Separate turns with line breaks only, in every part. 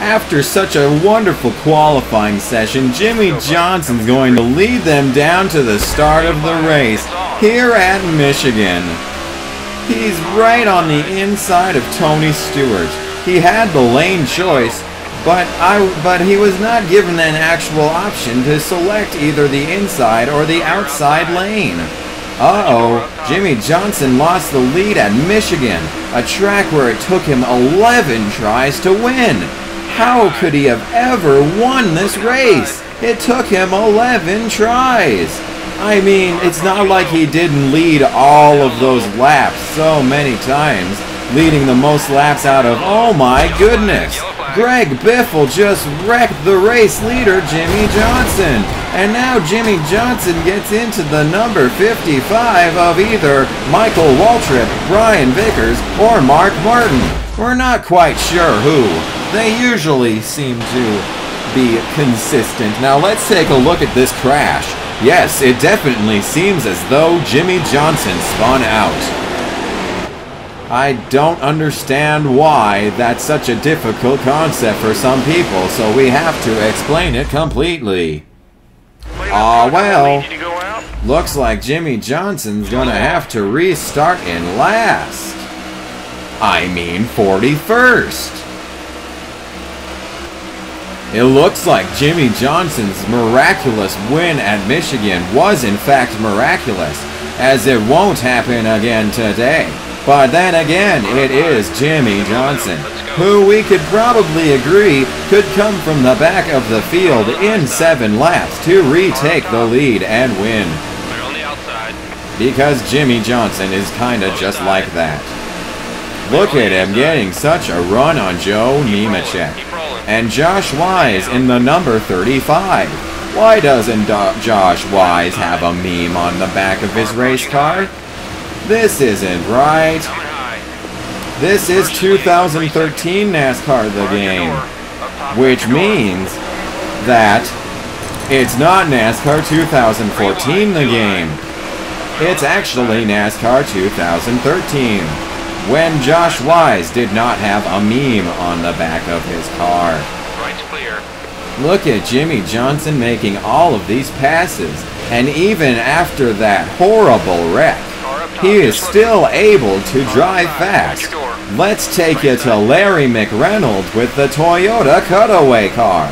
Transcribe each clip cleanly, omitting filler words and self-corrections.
After such a wonderful qualifying session, Jimmie Johnson's going to lead them down to the start of the race here at Michigan. He's right on the inside of Tony Stewart. He had the lane choice, but he was not given an actual option to select either the inside or the outside lane. Uh-oh, Jimmie Johnson lost the lead at Michigan, a track where it took him 11 tries to win. How could he have ever won this race? It took him 11 tries. I mean, it's not like he didn't lead all of those laps so many times, leading the most laps out of, oh my goodness, Greg Biffle just wrecked the race leader, Jimmie Johnson. And now Jimmie Johnson gets into the number 55 of either Michael Waltrip, Brian Vickers, or Mark Martin. We're not quite sure who. They usually seem to be consistent. Now let's take a look at this crash. Yes, it definitely seems as though Jimmie Johnson spun out. I don't understand why that's such a difficult concept for some people, so we have to explain it completely. Aw, well, looks like Jimmie Johnson's gonna have to restart in last. I mean 41st. It looks like Jimmie Johnson's miraculous win at Michigan was in fact miraculous, as it won't happen again today. But then again, it is Jimmie Johnson, who we could probably agree could come from the back of the field in 7 laps to retake the lead and win. Because Jimmie Johnson is kinda just like that. Look at him getting such a run on Joe Nemechek. And Josh Wise in the number 35. Why doesn't Josh Wise have a meme on the back of his race car? This isn't right. This is 2013 NASCAR the game, which means that it's not NASCAR 2014 the game. It's actually NASCAR 2013, when Josh Wise did not have a meme on the back of his car. Look at Jimmie Johnson making all of these passes, and even after that horrible wreck, he is still able to drive fast. Let's take you to Larry McReynolds with the Toyota Cutaway car.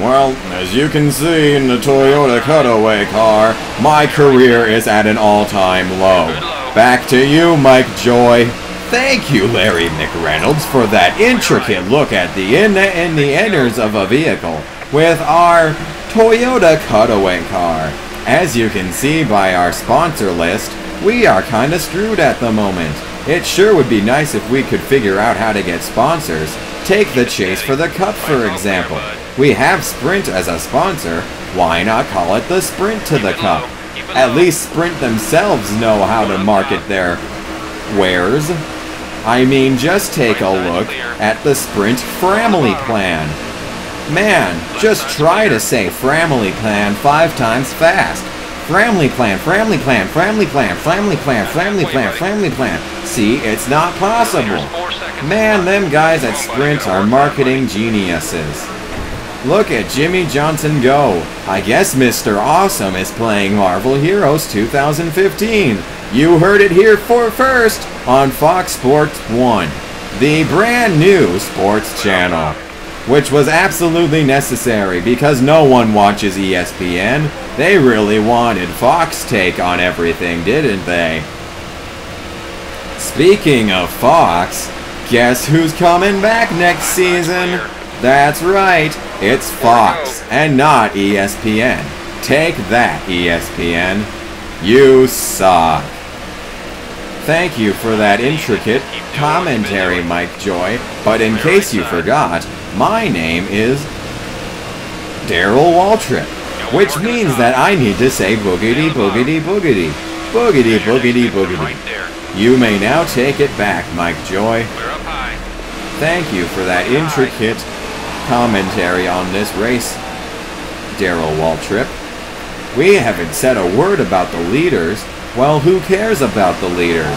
Well, as you can see in the Toyota Cutaway car, my career is at an all-time low. Back to you, Mike Joy. Thank you, Larry McReynolds, for that intricate look at the inners of a vehicle with our Toyota Cutaway car. As you can see by our sponsor list, we are kinda screwed at the moment. It sure would be nice if we could figure out how to get sponsors. Take the Chase for the Cup, for example. We have Sprint as a sponsor. Why not call it the Sprint to the Cup? At least Sprint themselves know how to market their wares. I mean, just take a look at the Sprint Family Plan. Man, just try to say Family Plan 5 times fast. Family Plan, Family Plan, Family Plan, Family Plan, Family Plan, Family Plan. See, it's not possible. Man, them guys at Sprint are marketing geniuses. Look at Jimmie Johnson go. I guess Mr. Awesome is playing Marvel Heroes 2015. You heard it here first on Fox Sports 1, the brand new sports channel, which was absolutely necessary because no one watches ESPN. They really wanted Fox take on everything, didn't they? Speaking of Fox, guess who's coming back next season? That's right, it's Fox and not ESPN. Take that, ESPN. You suck. Thank you for that intricate commentary, Mike Joy, but in case you forgot, my name is Daryl Waltrip, which means that I need to say boogity boogity boogity. Boogity boogity boogity. You may now take it back, Mike Joy. Thank you for that intricate commentary on this race, Daryl Waltrip. We haven't said a word about the leaders. Well, who cares about the leaders?